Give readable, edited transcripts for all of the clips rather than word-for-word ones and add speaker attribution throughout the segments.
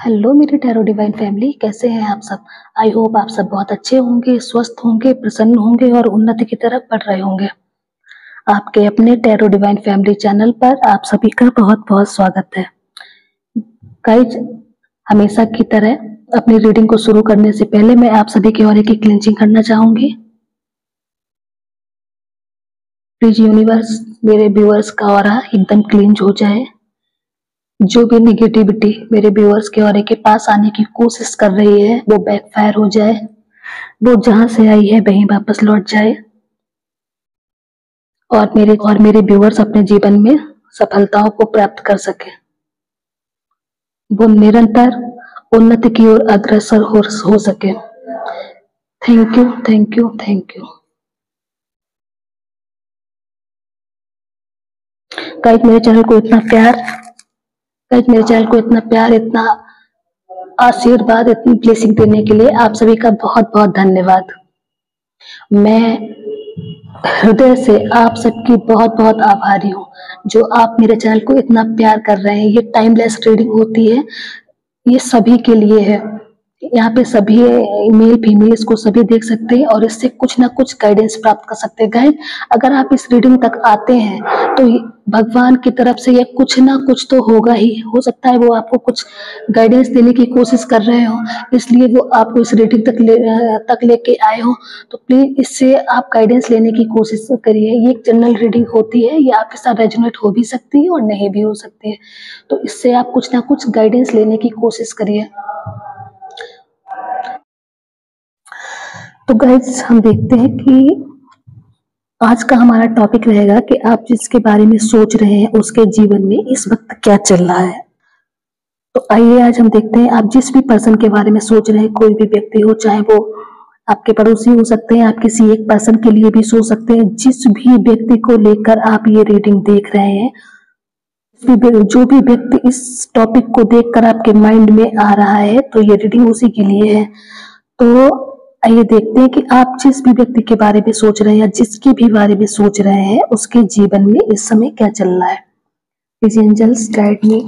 Speaker 1: Hello मेरी tarot divine family, कैसे हैं आप सब। आई होप आप सब बहुत अच्छे होंगे, स्वस्थ होंगे, प्रसन्न होंगे और उन्नति की तरफ बढ़ रहे होंगे। आपके अपने टैरो डिवाइन फैमिली चैनल पर आप सभी का बहुत बहुत स्वागत है। गाइज, हमेशा की तरह अपनी रीडिंग को शुरू करने से पहले मैं आप सभी के ऑरे की क्लींजिंग करना चाहूंगी। प्लीज यूनिवर्स, मेरे व्यूअर्स का ऑरा एकदम क्लींज हो जाए। जो भी निगेटिविटी मेरे व्यूअर्स के ऑरे के पास आने की कोशिश कर रही है वो बैकफायर हो जाए, वो जहां से आई है वहीं वापस लौट जाए और मेरे व्यूअर्स अपने जीवन में सफलताओं को प्राप्त कर सके। वो निरंतर उन्नति की ओर अग्रसर हो सके। Thank you, thank you, thank you. Guys, मेरे चैनल को इतना प्यार, इतना आशीर्वाद, इतनी ब्लेसिंग देने के लिए आप सभी का बहुत बहुत धन्यवाद। मैं हृदय से आप सबकी बहुत बहुत आभारी हूँ जो आप मेरे चैनल को इतना प्यार कर रहे हैं। ये टाइमलेस रीडिंग होती है, ये सभी के लिए है। यहाँ पे सभी मेल फीमेल इसको सभी देख सकते हैं और इससे कुछ ना कुछ गाइडेंस प्राप्त कर सकते हैं। गाइस, अगर आप इस रीडिंग तक आते हैं तो भगवान की तरफ से ये कुछ ना कुछ तो होगा ही। हो सकता है वो आपको कुछ गाइडेंस देने की कोशिश कर रहे हो, इसलिए वो आपको इस रीडिंग तक लेके आए हो। तो प्लीज इससे आप गाइडेंस लेने की कोशिश करिए। ये एक जनरल रीडिंग होती है, ये आपके साथ रेजोनेट हो भी सकती है और नहीं भी हो सकती है, तो इससे आप कुछ ना कुछ गाइडेंस लेने की कोशिश करिए। तो गाइस, हम देखते हैं कि आज का हमारा टॉपिक रहेगा कि आप जिसके बारे में सोच रहे हैं उसके जीवन में इस वक्त क्या चल रहा है। तो आइए आज हम देखते हैं, आप जिस भी पर्सन के बारे में सोच रहे हैं, कोई भी व्यक्ति हो, चाहे वो आपके पड़ोसी हो सकते हैं, आप किसी एक पर्सन के लिए भी सोच सकते हैं। जिस भी व्यक्ति को लेकर आप ये रीडिंग देख रहे हैं, जो भी व्यक्ति इस टॉपिक को देखकर आपके माइंड में आ रहा है, तो ये रीडिंग उसी के लिए है। तो आइए देखते हैं कि आप जिस भी व्यक्ति के बारे में सोच रहे हैं या जिसके भी बारे में सोच रहे हैं उसके जीवन में इस समय क्या चल रहा है। Please angels guide me.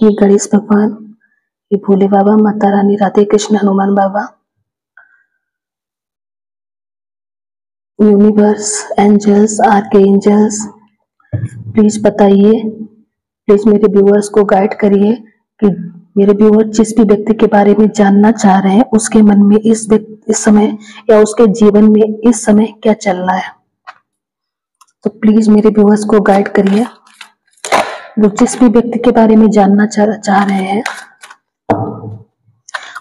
Speaker 1: ये गणेश भगवान, ये Bhole Baba, Mata Rani, Radhe Krishna, Hanuman Baba, universe, angels, archangels, please बताइए, प्लीज मेरे व्यूअर्स को गाइड करिए कि मेरे व्यूअर जिस भी व्यक्ति के बारे में जानना चाह रहे हैं उसके मन में इस समय या उसके जीवन में इस समय क्या चल रहा है। तो प्लीज मेरे व्यूअर्स को गाइड करिए। वो जिस भी व्यक्ति के बारे में जानना चाह रहे हैं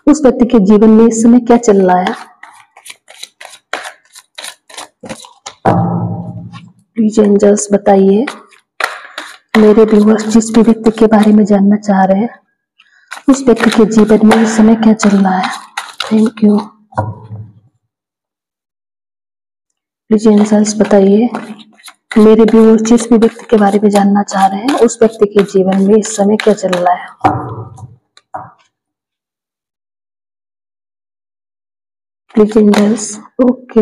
Speaker 1: उस व्यक्ति के जीवन में इस समय क्या चल रहा है। प्लीज एंजल्स बताइए, मेरे व्यूअर्स जिस भी व्यक्ति के बारे में जानना चाह रहे हैं उस व्यक्ति के जीवन में इस समय क्या चल रहा है। Thank you. प्लीज एंजल्स बताइए, मेरे व्यूअर्स जिस भी व्यक्ति के बारे में जानना चाह रहे हैं उस व्यक्ति के जीवन में इस समय क्या चल रहा है। Please angels, okay.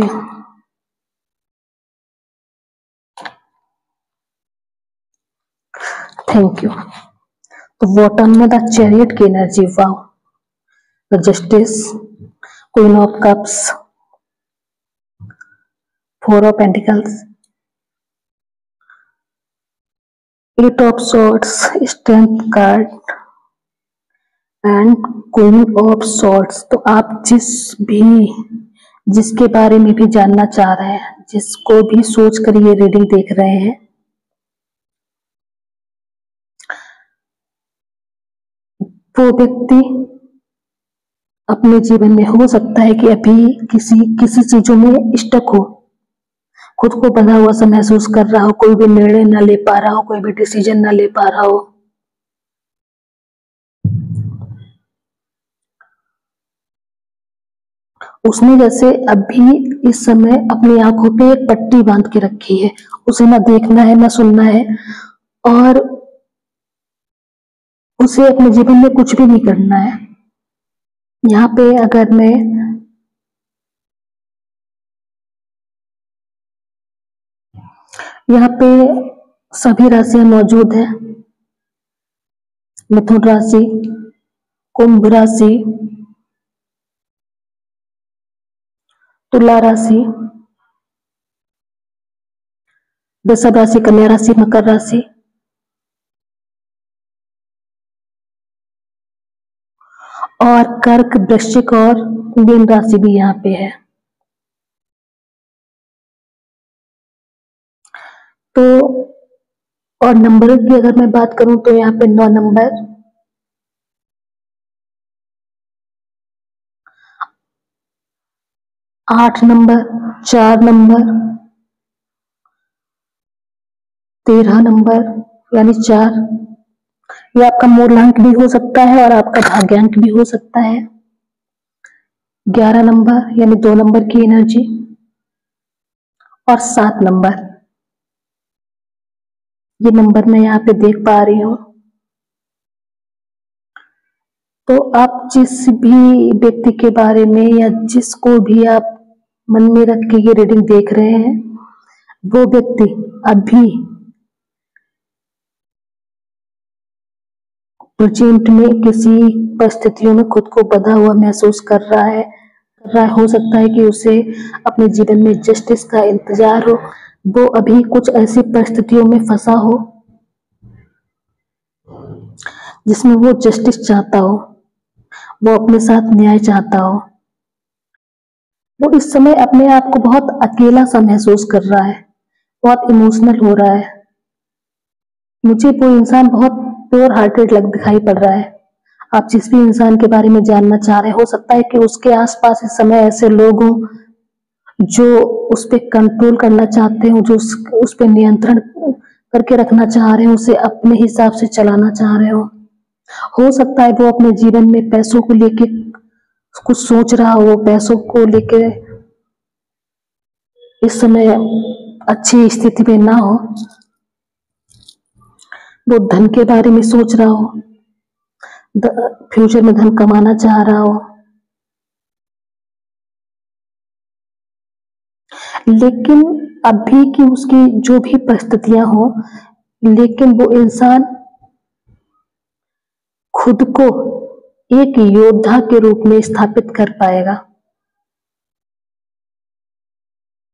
Speaker 1: Thank you. तो बॉटम में द चैरियट की energy, wow, the justice, queen of cups, four of pentacles, eight of swords, strength card and queen of swords. तो आप जिसके बारे में भी जानना चाह रहे हैं, जिसको भी सोच कर ये रीडिंग देख रहे हैं, वो व्यक्ति अपने जीवन में हो सकता है कि अभी किसी चीजों में स्टक हो, खुद को बंधा हुआ सा महसूस कर रहा हो, कोई भी निर्णय ना ले पा रहा हो, कोई भी डिसीजन ना ले पा रहा हो। उसने जैसे अभी इस समय अपनी आंखों पे एक पट्टी बांध के रखी है, उसे ना देखना है ना सुनना है और उसे अपने जीवन में कुछ भी नहीं करना है। यहाँ पे अगर मैं यहाँ पे सभी राशियां मौजूद हैं। मिथुन राशि, कुंभ राशि, तुला राशि, वृषभ राशि, कन्या राशि, मकर राशि और कर्क, वृश्चिक और मीन राशि भी यहाँ पे है। तो और नंबरों की अगर मैं बात करूं तो यहाँ पे 9 नंबर, 8 नंबर, 4 नंबर, 13 नंबर यानी 4, ये आपका मूलांक भी हो सकता है और आपका भाग्यांक भी हो सकता है। 11 नंबर यानी 2 नंबर की एनर्जी और 7 नंबर, ये नंबर मैं यहाँ पे देख पा रही हूँ। तो आप जिस भी व्यक्ति के बारे में या जिसको भी आप मन में रख के ये रीडिंग देख रहे हैं, वो व्यक्ति अभी प्रेजेंट में किसी परिस्थितियों में खुद को बंधा हुआ महसूस कर रहा है। हो सकता है कि उसे अपने जीवन में जस्टिस का इंतजार हो, वो अभी कुछ ऐसी परिस्थितियों में फंसा हो जिसमें वो जस्टिस चाहता हो, वो अपने साथ न्याय चाहता हो। वो इस समय अपने आप को बहुत अकेला सा महसूस कर रहा है, बहुत इमोशनल हो रहा है। मुझे वो इंसान बहुत प्योर हार्टेड दिखाई पड़ रहा है। आप जिस भी इंसान के बारे में जानना चाह रहे हैं, हो सकता है कि उसके आसपास इस समय ऐसे लोग हों जो उस पर कंट्रोल करना चाहते हो, जो उस पर नियंत्रण करके रखना चाह रहे हो, उसे अपने हिसाब से चलाना चाह रहे हो सकता है वो अपने जीवन में पैसों को लेके कुछ सोच रहा हो, पैसों को लेके इस समय अच्छी स्थिति में ना हो, वो धन के बारे में सोच रहा हो, फ्यूचर में धन कमाना चाह रहा हो, लेकिन अभी की उसकी जो भी परिस्थितियां हो, लेकिन वो इंसान खुद को एक योद्धा के रूप में स्थापित कर पाएगा।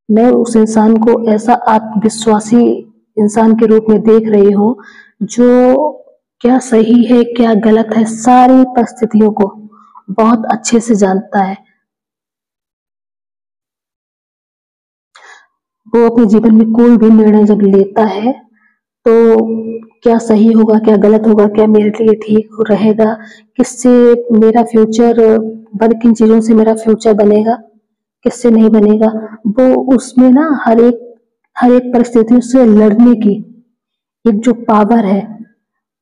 Speaker 1: मैं उस इंसान को ऐसा आत्मविश्वासी इंसान के रूप में देख रही हूं जो क्या सही है क्या गलत है सारी परिस्थितियों को बहुत अच्छे से जानता है। वो अपने जीवन में कोई भी निर्णय जब लेता है तो क्या सही होगा क्या गलत होगा, क्या मेरे लिए ठीक रहेगा, किससे मेरा फ्यूचर किन चीजों से मेरा फ्यूचर बनेगा, किससे नहीं बनेगा, वो उसमें ना हर एक परिस्थिति से लड़ने की एक जो पावर है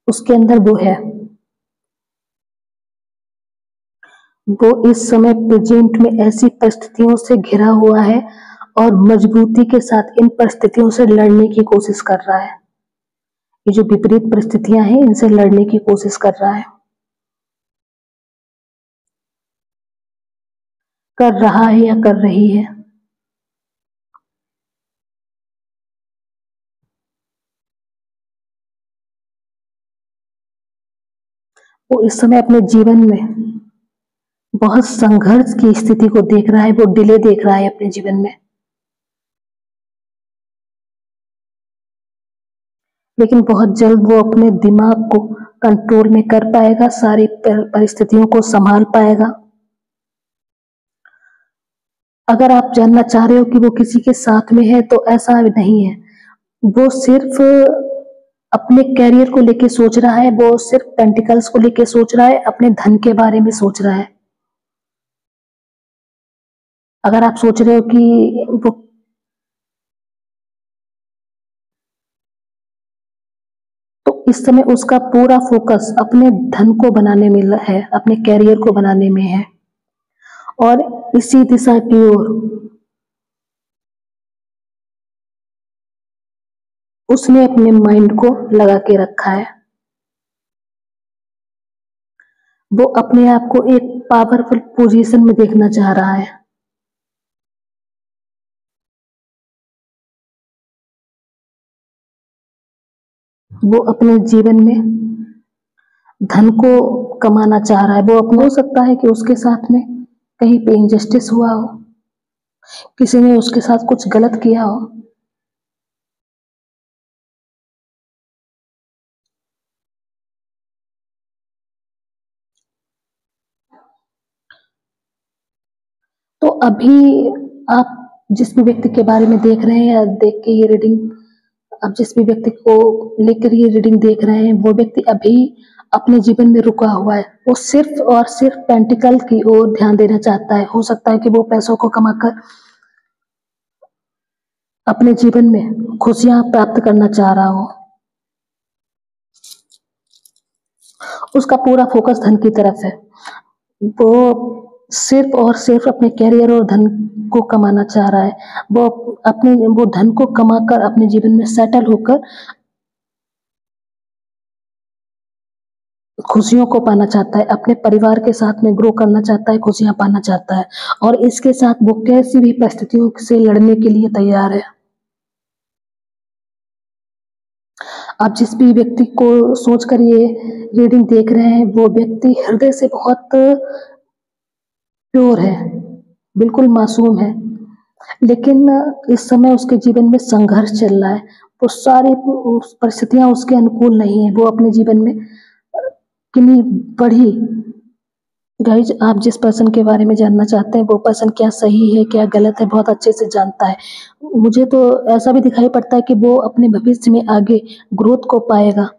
Speaker 1: उसके अंदर वो है। वो इस समय प्रेजेंट में ऐसी परिस्थितियों से घिरा हुआ है और मजबूती के साथ इन परिस्थितियों से लड़ने की कोशिश कर रहा है। ये जो विपरीत परिस्थितियां हैं इनसे लड़ने की कोशिश कर रहा है, कर रहा है या कर रही है। वो इस समय अपने जीवन में बहुत संघर्ष की स्थिति को देख रहा है, वो डिले देख रहा है अपने जीवन में, लेकिन बहुत जल्द वो अपने दिमाग को कंट्रोल में कर पाएगा, सारी परिस्थितियों को संभाल पाएगा। अगर आप जानना चाह रहे हो कि वो किसी के साथ में है तो ऐसा नहीं है, वो सिर्फ अपने कैरियर को लेके सोच रहा है, वो सिर्फ पेंटिकल्स को लेके सोच रहा है, अपने धन के बारे में सोच रहा है। अगर आप सोच रहे हो कि वो तो इस समय उसका पूरा फोकस अपने धन को बनाने में है, अपने कैरियर को बनाने में है और इसी दिशा की ओर उसने अपने माइंड को लगा के रखा है। वो अपने आप को एक पावरफुल पोजीशन में देखना चाह रहा है। वो अपने जीवन में धन को कमाना चाह रहा है। वो अपना हो सकता है कि उसके साथ में कहीं पे इनजस्टिस हुआ हो, किसी ने उसके साथ कुछ गलत किया हो। तो अभी आप जिस भी व्यक्ति के बारे में देख रहे हैं या देख के ये रीडिंग, आप जिस भी व्यक्ति को लेकर ये रीडिंग देख रहे हैं, वो व्यक्ति अभी अपने जीवन में रुका हुआ है। वो सिर्फ और सिर्फ पेंटिकल की ओर ध्यान देना चाहता है। हो सकता है कि वो पैसों को कमाकर अपने जीवन में खुशियां प्राप्त करना चाह रहा हो। उसका पूरा फोकस धन की तरफ है। वो सिर्फ और सिर्फ अपने कैरियर और धन को कमाना चाह रहा है। वो धन को कमाकर अपने जीवन में सेटल होकर खुशियों को पाना चाहता है, अपने परिवार के साथ में ग्रो करना चाहता है, खुशियां पाना चाहता है, और इसके साथ वो कैसी भी परिस्थितियों से लड़ने के लिए तैयार है। आप जिस भी व्यक्ति को सोचकर ये रीडिंग देख रहे हैं, वो व्यक्ति हृदय से बहुत प्योर है, बिल्कुल मासूम है, लेकिन इस समय उसके जीवन में संघर्ष चल रहा है। वो सारी परिस्थितियां उसके अनुकूल नहीं है। वो अपने जीवन में कितनी बड़ी, गाइज आप जिस पर्सन के बारे में जानना चाहते हैं वो पर्सन क्या सही है क्या गलत है बहुत अच्छे से जानता है। मुझे तो ऐसा भी दिखाई पड़ता है कि वो अपने भविष्य में आगे ग्रोथ को पाएगा।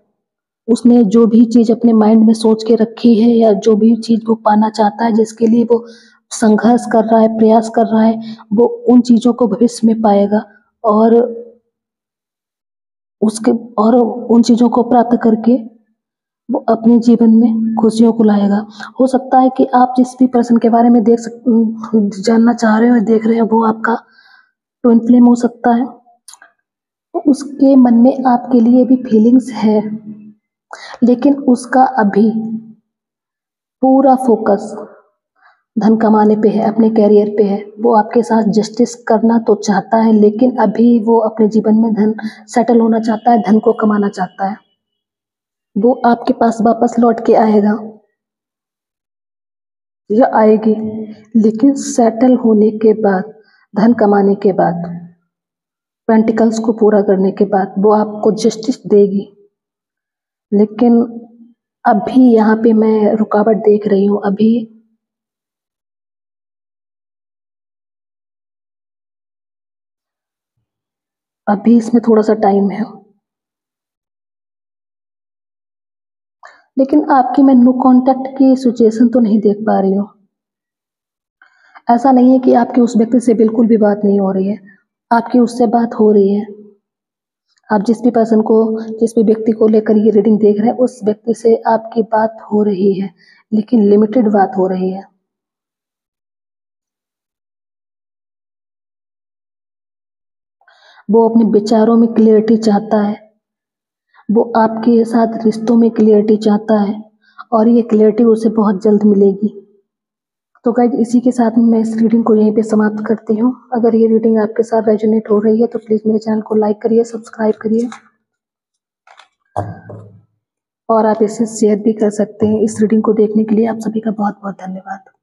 Speaker 1: उसने जो भी चीज अपने माइंड में सोच के रखी है या जो भी चीज वो पाना चाहता है, जिसके लिए वो संघर्ष कर रहा है, प्रयास कर रहा है, वो उन चीजों को भविष्य में पाएगा और उसके और उन चीजों को प्राप्त करके वो अपने जीवन में खुशियों को लाएगा। हो सकता है कि आप जिस भी पर्सन के बारे में जानना चाह रहे हो, देख रहे हो, वो आपका ट्विन फ्लेम हो सकता है। उसके मन में आपके लिए भी फीलिंग्स है, लेकिन उसका अभी पूरा फोकस धन कमाने पे है, अपने कैरियर पे है। वो आपके साथ जस्टिस करना तो चाहता है, लेकिन अभी वो अपने जीवन में धन सेटल होना चाहता है, धन को कमाना चाहता है। वो आपके पास वापस लौट के आएगा या आएगी, लेकिन सेटल होने के बाद, धन कमाने के बाद, पेंटिकल्स को पूरा करने के बाद वो आपको जस्टिस देगी। लेकिन अभी यहाँ पे मैं रुकावट देख रही हूँ। अभी इसमें थोड़ा सा टाइम है, लेकिन आपकी मैं नो कांटेक्ट की सिचुएशन तो नहीं देख पा रही हूँ। ऐसा नहीं है कि आपकी उस व्यक्ति से बिल्कुल भी बात नहीं हो रही है, आपकी उससे बात हो रही है। आप जिस भी पर्सन को, जिस भी व्यक्ति को लेकर ये रीडिंग देख रहे हैं, उस व्यक्ति से आपकी बात हो रही है, लेकिन लिमिटेड बात हो रही है। वो अपने विचारों में क्लियरिटी चाहता है, वो आपके साथ रिश्तों में क्लियरिटी चाहता है, और ये क्लियरिटी उसे बहुत जल्द मिलेगी। तो गाइज इसी के साथ में मैं इस रीडिंग को यहीं पे समाप्त करती हूँ। अगर ये रीडिंग आपके साथ रेजोनेट हो रही है तो प्लीज़ मेरे चैनल को लाइक करिए, सब्सक्राइब करिए, और आप इसे शेयर भी कर सकते हैं। इस रीडिंग को देखने के लिए आप सभी का बहुत बहुत धन्यवाद।